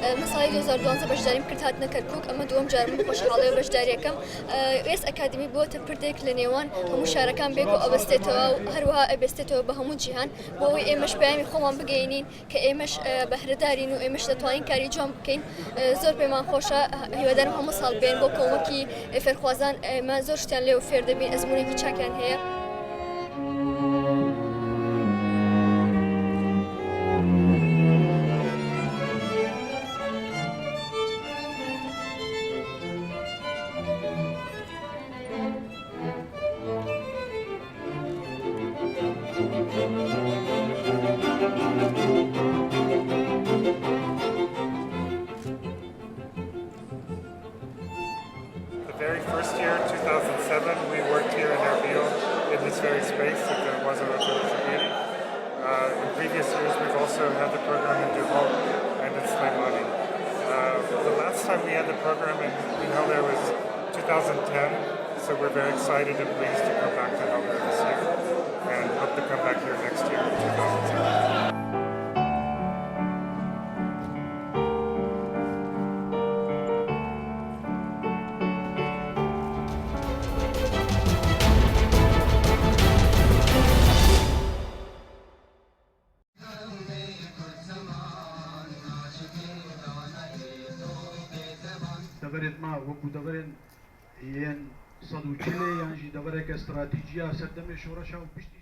من ساڵی 2012 بەشداریم کرد هاتنە کەرکووک ئەمە دووەم جارم خۆشحاڵی و بەشداریەکەم ئێس ئەکادمی بۆتە پردێک لە نێوان هەموو شارەکان بێک و ئەبەستێتەوە و هەروەها ئەبێستێتەوە بە هەموو جیهان بۆ ئەوەی ئێمەش پەیامی خۆمان بگەینین کە ئێمەش بەهرەدارین و ئێمەش دەتوانین کاری جوان بکەین زۆر پێمان خۆشە هیوادارم هەموو ساڵ بێن بۆ کۆمەکی فێرخوازان ئێمە زۆر شتیان لێو فێر دەبین ئەزمونێکی چاکیان هەیە. The very first year, 2007, we worked here in Erbil in this very space at the Wazir Community. In previous years, we've also had the program in Duhok and in Slimani. The last time we had the program in Helder was 2010, so we're very excited and pleased to come back to Helder this year and hope to come back here next year in 2010. دەبرێت ما وەکو دەبرێن یەن 140 یانژی دەبەرێکە استراتیجیا سەردەمێ شۆڕەشە و پشتی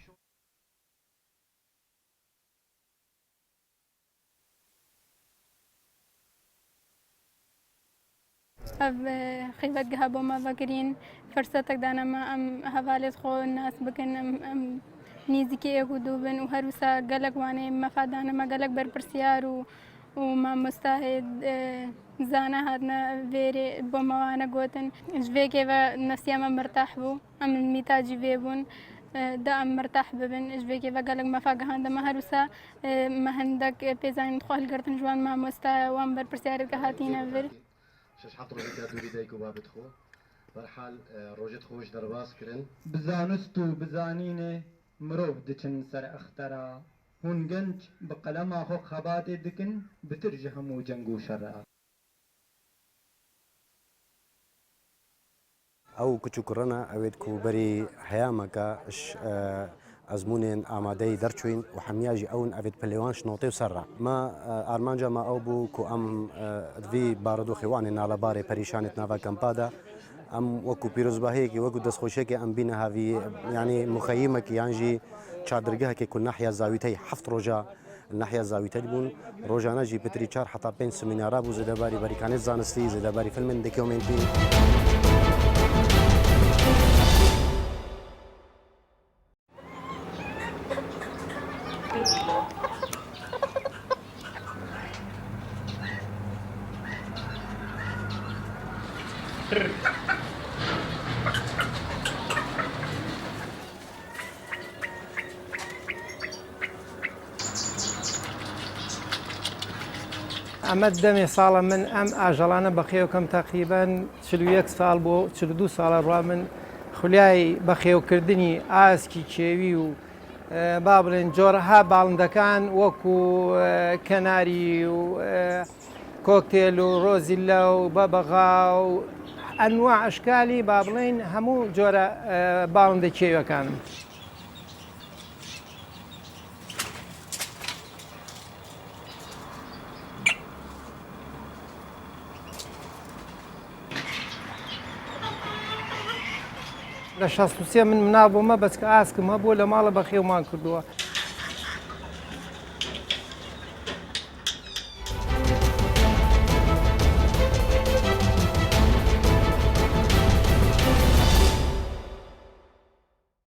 خیبەتگەها بۆمە بەگرین فرسەتێک دانەمە ئەم هەڤالێت خۆ ناس بکەن نزیکی ئێک و دوو بن و هەروسا گەلک وانەیە مەفادانەمە گەلک بەرپرسیار و مامۆستا زانە هاتنە وێرێ بۆ مەوانە گوتن ژێکێوە نەفسیەمە مرتاح بوو ئەم میتاجی وێ بوون دا ئەم مرتاح ببن ژێکێوە گەلک مەفاگەهاندەمە هەروسا مە هەندێک پێزانین خۆهلگرتن جوان مامۆستا وان بەرپرسیارەکە هاتینە ڤر شش حط روجيتا دوري دايكو بابت خو برحال روجت خوش درباس كرن بزانست و بزانینێ مرۆڤ دچن سەر ئەختەرا هون گەنج بە قەلەما خۆ خەباتێ دکن بترژە هەموو جەنگ و شەڕە ئەو کچوکڕەنە ئەوێت کوبەری هەیامەکە ئەزمونێن ئامادەی دەرچوین و هەمیاژی ئەون ئەوێت پلێوان شنۆتێ و سەرڕە مە ئارمانجا ما ئەو بوو کو ئەم دوی بارەدۆخیوانێ ناڵەبارێ پەریشانێت ناوا کەمپادا ئەم وەکو پیرۆزباهەیەکی وەکو دەستخۆشێکی ئەم بینە هاوی ینی مخەیمەکی یانژی چادرگەهێکی کو ناحیە زاویتەی هەفت ڕۆژە ناحیە زاویتەی بوون ڕۆژانەژی پتری 4 حتا 5 سمینارا بوو زێدەباری بەریکانێت زانستی زێدەباری فیلمن دۆکیومنتی ئەمە دەمێ ساڵە من ئەم ئاژەڵانە بەخێوکەم تقریبان 41 ساڵ بۆ 42 ساڵە ڕوا من خولیای بەخێوکردنی ئاسکی کێوی و با بڵێن جۆرەها باڵندەکان وەکو کەناری و کۆکتێل و ڕۆزیلە و بەبەغا و ئەنواع ئەشکالی با بڵێن هەموو جۆرە باڵندە کێوەکانم. لە 63 من مناڵ بوومە بەچکە ئاسکم هەبووە لە ماڵە بەخێومان کردووە.